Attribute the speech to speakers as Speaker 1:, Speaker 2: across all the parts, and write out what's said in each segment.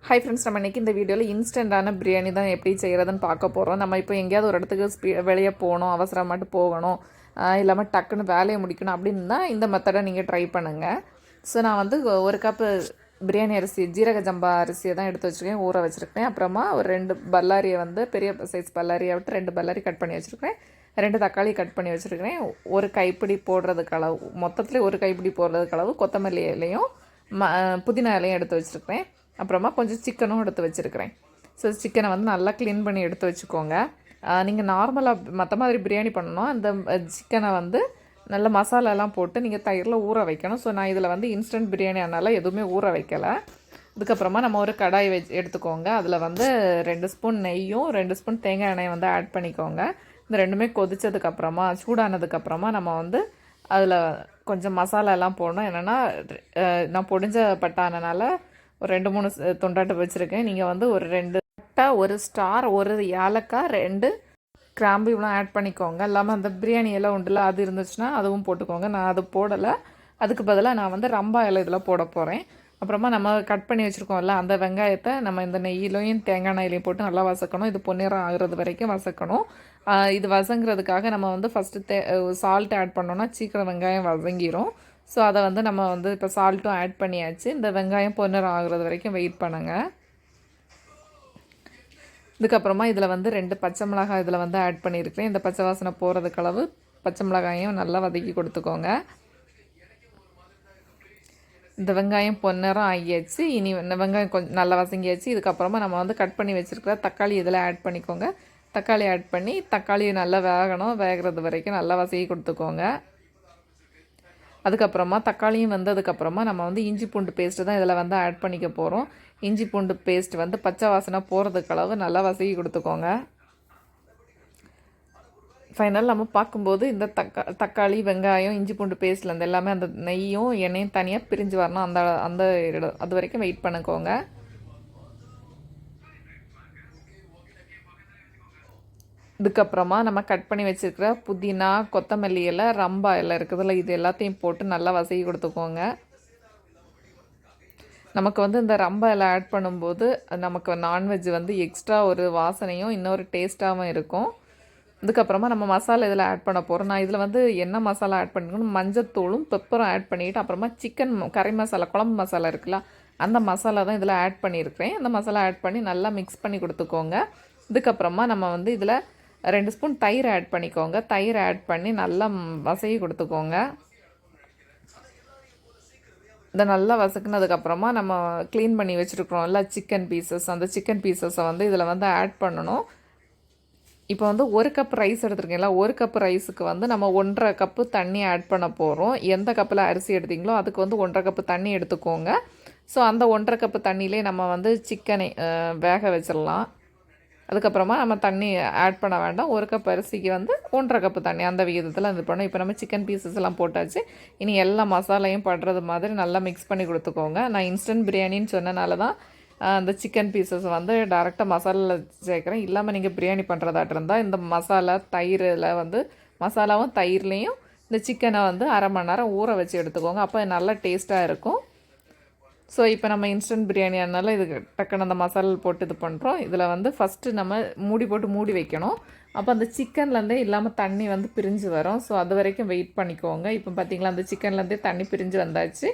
Speaker 1: Hi friends, நம்ம இன்றைக்கி இந்த வீடியோவில் இன்ஸ்டண்ட்டான பிரியாணி தான் எப்படி செய்கிறதுன்னு பார்க்க போகிறோம். நம்ம இப்போ எங்கேயாவது ஒரு இடத்துக்கு வெளியே போகணும், அவசரமாட்டு போகணும், இல்லாமல் டக்குன்னு வேலையை முடிக்கணும் அப்படின்னு தான் இந்த மெத்தடை நீங்கள் ட்ரை பண்ணுங்கள். ஸோ நான் வந்து ஒரு கப்பு பிரியாணி அரிசி, ஜீரக ஜம்பா அரிசியை தான் எடுத்து வச்சுருக்கேன், ஊற வச்சுருக்கேன். அப்புறமா ஒரு 2 பல்லாரியை வந்து பெரிய சைஸ் பல்லாரியை விட்டு 2 பல்லாரி கட் பண்ணி வச்சுருக்கேன். 2 தக்காளி கட் பண்ணி வச்சுருக்கிறேன். ஒரு கைப்பிடி போடுறதுக்கு அளவு, மொத்தத்தில் ஒரு கைப்பிடி போடுறதுக்கு அளவு கொத்தமல்லி இலையும் புதினா இலையும் எடுத்து வச்சுருக்கிறேன். அப்புறமா கொஞ்சம் சிக்கனும் எடுத்து வச்சுருக்கிறேன். ஸோ சிக்கனை வந்து நல்லா க்ளீன் பண்ணி எடுத்து வச்சுக்கோங்க. நீங்கள் நார்மலாக மற்ற மாதிரி பிரியாணி பண்ணணும், அந்த சிக்கனை வந்து நல்ல மசாலாலாம் போட்டு நீங்கள் தயிரில் ஊற வைக்கணும். ஸோ நான் இதில் வந்து இன்ஸ்டன்ட் பிரியாணி அதனால் எதுவுமே ஊற வைக்கலை. அதுக்கப்புறமா நம்ம ஒரு கடாய் எடுத்துக்கோங்க. அதில் வந்து 2 ஸ்பூன் நெய்யும் 2 ஸ்பூன் தேங்காய் எண்ணெயை வந்து ஆட் பண்ணிக்கோங்க. இந்த ரெண்டுமே கொதித்ததுக்கப்புறமா, சூடானதுக்கப்புறமா நம்ம வந்து அதில் கொஞ்சம் மசாலாலாம் போடணும். என்னென்னா நான் பொடிஞ்ச பட்டானனால ஒரு 2-3 துண்டாட்டு வச்சுருக்கேன். நீங்கள் வந்து ஒரு 2 பட்டை, ஒரு ஸ்டார், ஒரு ஏலக்காய், 2 கிராம்பு இவ்வளோ ஆட் பண்ணிக்கோங்க. இல்லாமல் அந்த பிரியாணி எல்லாம் உண்டுல, அது இருந்துச்சுன்னா அதுவும் போட்டுக்கோங்க. நான் அது போடலை. அதுக்கு பதிலாக நான் வந்து ரம்பா இலை இதில் போட போகிறேன். அப்புறமா நம்ம கட் பண்ணி வச்சுருக்கோம்ல, அந்த வெங்காயத்தை நம்ம இந்த நெய்யிலையும் தேங்காய் எண்ணெயிலையும் போட்டு நல்லா வசக்கணும். இது பொன்னிறம் ஆகுறது வரைக்கும் வசக்கணும். இது வசங்கிறதுக்காக நம்ம வந்து ஃபஸ்ட்டு சால்ட் ஆட் பண்ணோன்னா சீக்கிரம் வெங்காயம் வதங்கிடும். ஸோ அதை வந்து நம்ம வந்து இப்போ சால்ட்டும் ஆட் பண்ணியாச்சு. இந்த வெங்காயம் பொன்னிறம் ஆகுறது வரைக்கும் வெயிட் பண்ணுங்கள். இதுக்கப்புறமா இதில் வந்து 2 பச்சை மிளகாய் இதில் வந்து ஆட் பண்ணியிருக்கிறேன். இந்த பச்சை வாசனை போகிறதுக்கு அளவு பச்சை மிளகாயும் நல்லா வதக்கி கொடுத்துக்கோங்க. இந்த வெங்காயம் பொன்னிறம் ஆகியாச்சு. இனி இந்த வெங்காயம் கொஞ்சம் நல்லா வசங்கியாச்சு. இதுக்கப்புறமா நம்ம வந்து கட் பண்ணி வச்சுருக்கிற தக்காளி இதில் ஆட் பண்ணிக்கோங்க. தக்காளி ஆட் பண்ணி தக்காளியை நல்லா வேகணும். வேகிறது வரைக்கும் நல்லா வசக்கி கொடுத்துக்கோங்க. அதுக்கப்புறமா தக்காளியும் வந்ததுக்கப்புறமா நம்ம வந்து இஞ்சி பூண்டு பேஸ்ட்டு தான் இதில் வந்து ஆட் பண்ணிக்க போகிறோம். இஞ்சி பூண்டு பேஸ்ட் வந்து பச்சை வாசனை போகிறதுக்கு அளவு நல்லா வசக்கி கொடுத்துக்கோங்க. ஃபைனல் நம்ம பார்க்கும்போது இந்த தக்காளி, வெங்காயம், இஞ்சி பூண்டு பேஸ்ட்லேருந்து எல்லாமே அந்த நெய்யும் எண்ணெயும் தனியாக பிரிஞ்சு வரணும். அந்த அது வரைக்கும் வெயிட் பண்ணிக்கோங்க. இதுக்கப்புறமா நம்ம கட் பண்ணி வச்சுருக்கிற புதினா, கொத்தமல்லி இலை, ரம்பா இலை இருக்குதுல்ல, இது எல்லாத்தையும் போட்டு நல்லா வசக்கி கொடுத்துக்கோங்க. நமக்கு வந்து இந்த ரம்பா இலை ஆட் பண்ணும்போது நமக்கு நான்வெஜ் வந்து எக்ஸ்ட்ரா ஒரு வாசனையும் இன்னொரு டேஸ்ட்டாகவும் இருக்கும். இதுக்கப்புறமா நம்ம மசாலா இதில் ஆட் பண்ண போகிறோம். நான் இதில் வந்து என்ன மசாலா ஆட் பண்ணிக்கணும், மஞ்சத்தூளும் பெப்பரும் ஆட் பண்ணிவிட்டு அப்புறமா சிக்கன் கறி மசாலா, குழம்பு மசாலா இருக்குல்ல, அந்த மசாலா தான் இதில் ஆட் பண்ணியிருக்கிறேன். அந்த மசாலா ஆட் பண்ணி நல்லா மிக்ஸ் பண்ணி கொடுத்துக்கோங்க. இதுக்கப்புறமா நம்ம வந்து இதில் 2 ஸ்பூன் தயிர் ஆட் பண்ணிக்கோங்க. தயிர் ஆட் பண்ணி நல்லா வசக்கி கொடுத்துக்கோங்க. இதை நல்லா வசக்குனதுக்கப்புறமா நம்ம க்ளீன் பண்ணி வச்சுருக்குறோம்ல சிக்கன் பீசஸ், அந்த சிக்கன் பீசஸை வந்து இதில் வந்து ஆட் பண்ணணும். இப்போ வந்து 1 கப் ரைஸ் எடுத்துருக்கீங்களா, 1 கப் ரைஸுக்கு வந்து நம்ம 1.5 கப்பு தண்ணி ஆட் பண்ண போகிறோம். எந்த கப்பில் அரிசி எடுத்தீங்களோ அதுக்கு வந்து 1.5 கப்பு தண்ணி எடுத்துக்கோங்க. ஸோ அந்த 1.5 கப்பு தண்ணியிலே நம்ம வந்து சிக்கனை வேக வச்சிடலாம். அதுக்கப்புறமா நம்ம தண்ணி ஆட் பண்ண வேண்டாம். 1 கப் அரிசிக்கு வந்து 1.5 கப்பு தண்ணி, அந்த விகிதத்தில் இது பண்ணோம். இப்போ நம்ம சிக்கன் பீசஸ் எல்லாம் போட்டாச்சு. இனி எல்லா மசாலையும் படுறது மாதிரி நல்லா மிக்ஸ் பண்ணி கொடுத்துக்கோங்க. நான் இன்ஸ்டன்ட் பிரியாணின்னு சொன்னனால தான் அந்த சிக்கன் பீசஸ் வந்து டேரெக்டாக மசாலாவில் சேர்க்குறேன். இல்லாமல் நீங்கள் பிரியாணி பண்ணுறதாட்டு இருந்தால் இந்த மசாலா தயிரில் வந்து மசாலாவும் தயிர்லேயும் இந்த சிக்கனை வந்து அரை மணி நேரம் ஊற வச்சு எடுத்துக்கோங்க. அப்போ நல்லா டேஸ்ட்டாக இருக்கும். ஸோ இப்போ நம்ம இன்ஸ்டன்ட் பிரியாணி அதனால இதுக்கு டக்குன்னு அந்த மசாலா போட்டு இது பண்ணுறோம். இதில் வந்து ஃபஸ்ட்டு நம்ம மூடி போட்டு மூடி வைக்கணும். அப்போ அந்த சிக்கன்லேருந்தே இல்லாமல் தண்ணி வந்து பிரிஞ்சு வரும். ஸோ அது வரைக்கும் வெயிட் பண்ணிக்கோங்க. இப்போ பார்த்திங்களா, அந்த சிக்கன்லேருந்தே தண்ணி பிரிஞ்சு வந்தாச்சு.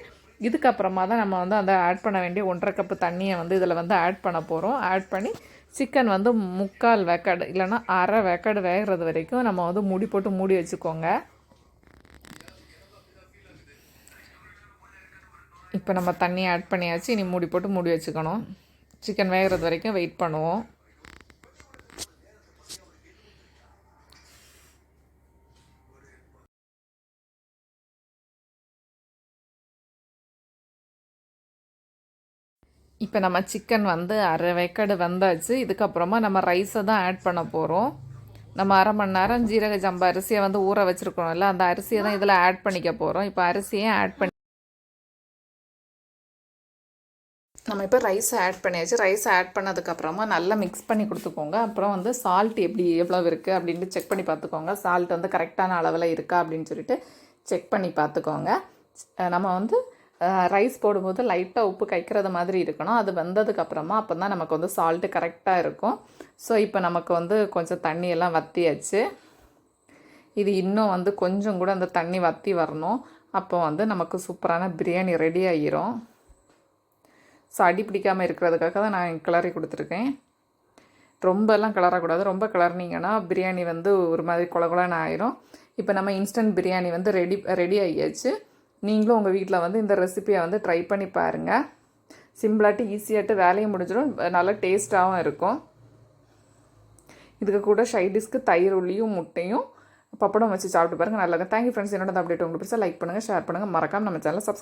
Speaker 1: இதுக்கப்புறமா தான் நம்ம வந்து அந்த ஆட் பண்ண வேண்டிய 1.5 கப்பு தண்ணியை வந்து இதில் வந்து ஆட் பண்ண போகிறோம். ஆட் பண்ணி சிக்கன் வந்து 3/4 வேக்காடு இல்லைனா அரை வேக்காடு வேகிறது வரைக்கும் நம்ம வந்து மூடி போட்டு மூடி வச்சுக்கோங்க. இப்போ நம்ம தண்ணி ஆட் பண்ணியாச்சு. இனி மூடி போட்டு மூடி வச்சுக்கணும். சிக்கன் வேகிறது வரைக்கும் வெயிட் பண்ணுவோம். இப்போ நம்ம சிக்கன் வந்து அரை வேக்காடு வந்தாச்சு. இதுக்கப்புறமா நம்ம ரைஸை தான் ஆட் பண்ண போகிறோம். நம்ம அரை மணி நேரம் ஜீரக ஜம்பா அரிசியை வந்து ஊற வச்சுருக்கோம்ல, அந்த அரிசியை தான் இதில் ஆட் பண்ணிக்க போகிறோம். இப்போ அரிசியை ஆட் பண்ணி நம்ம இப்போ ரைஸை ஆட் பண்ணியாச்சு. ரைஸை ஆட் பண்ணதுக்கப்புறமா நல்லா மிக்ஸ் பண்ணி கொடுத்துக்கோங்க. அப்புறம் வந்து சால்ட் எவ்வளோ இருக்குது அப்படின்ட்டு செக் பண்ணி பார்த்துக்கோங்க. சால்ட் வந்து கரெக்டான அளவில் இருக்கா அப்படின்னு சொல்லிட்டு செக் பண்ணி பார்த்துக்கோங்க. நம்ம வந்து ரைஸ் போடும்போது லைட்டாக உப்பு கைக்கிறது மாதிரி இருக்கணும். அது வெந்ததுக்கப்புறமா அப்போ தான் நமக்கு வந்து சால்ட்டு கரெக்டாக இருக்கும். ஸோ இப்போ நமக்கு வந்து கொஞ்சம் தண்ணியெல்லாம் வற்றியாச்சு. இது இன்னும் வந்து கொஞ்சம் கூட அந்த தண்ணி வற்றி வரணும். அப்போ வந்து நமக்கு சூப்பரான பிரியாணி ரெடி ஆகிரும். ஸோ அடி பிடிக்காமல் இருக்கிறதுக்காக தான் நான் கிளறி கொடுத்துருக்கேன். ரொம்பலாம் கிளறக்கூடாது. ரொம்ப கிளறினீங்கன்னா பிரியாணி வந்து ஒரு மாதிரி குழகுலன்னு ஆயிரும். இப்போ நம்ம இன்ஸ்டன்ட் பிரியாணி வந்து ரெடி ஆகியாச்சு. நீங்களும் உங்கள் வீட்டில் வந்து இந்த ரெசிபியை வந்து ட்ரை பண்ணி பாருங்கள். சிம்பிளாட்டு ஈஸியாட்டு வேலையும் முடிஞ்சிடும், நல்லா டேஸ்ட்டாகவும் இருக்கும். இதுக்கு கூட சைடிஷ்க்கு தயிர் உள்ளியும் முட்டையும் பப்படம் வச்சு சாப்பிட்டு பாருங்கள், நல்லா இருக்கும். Thank you friends. என்னோட அப்டேட் உங்களுக்கு பிடிச்சா லைக் பண்ணுங்கள், ஷேர் பண்ணுங்கள், மறக்காமல் நம்ம சேனலை சப்ஸ்கிரைப்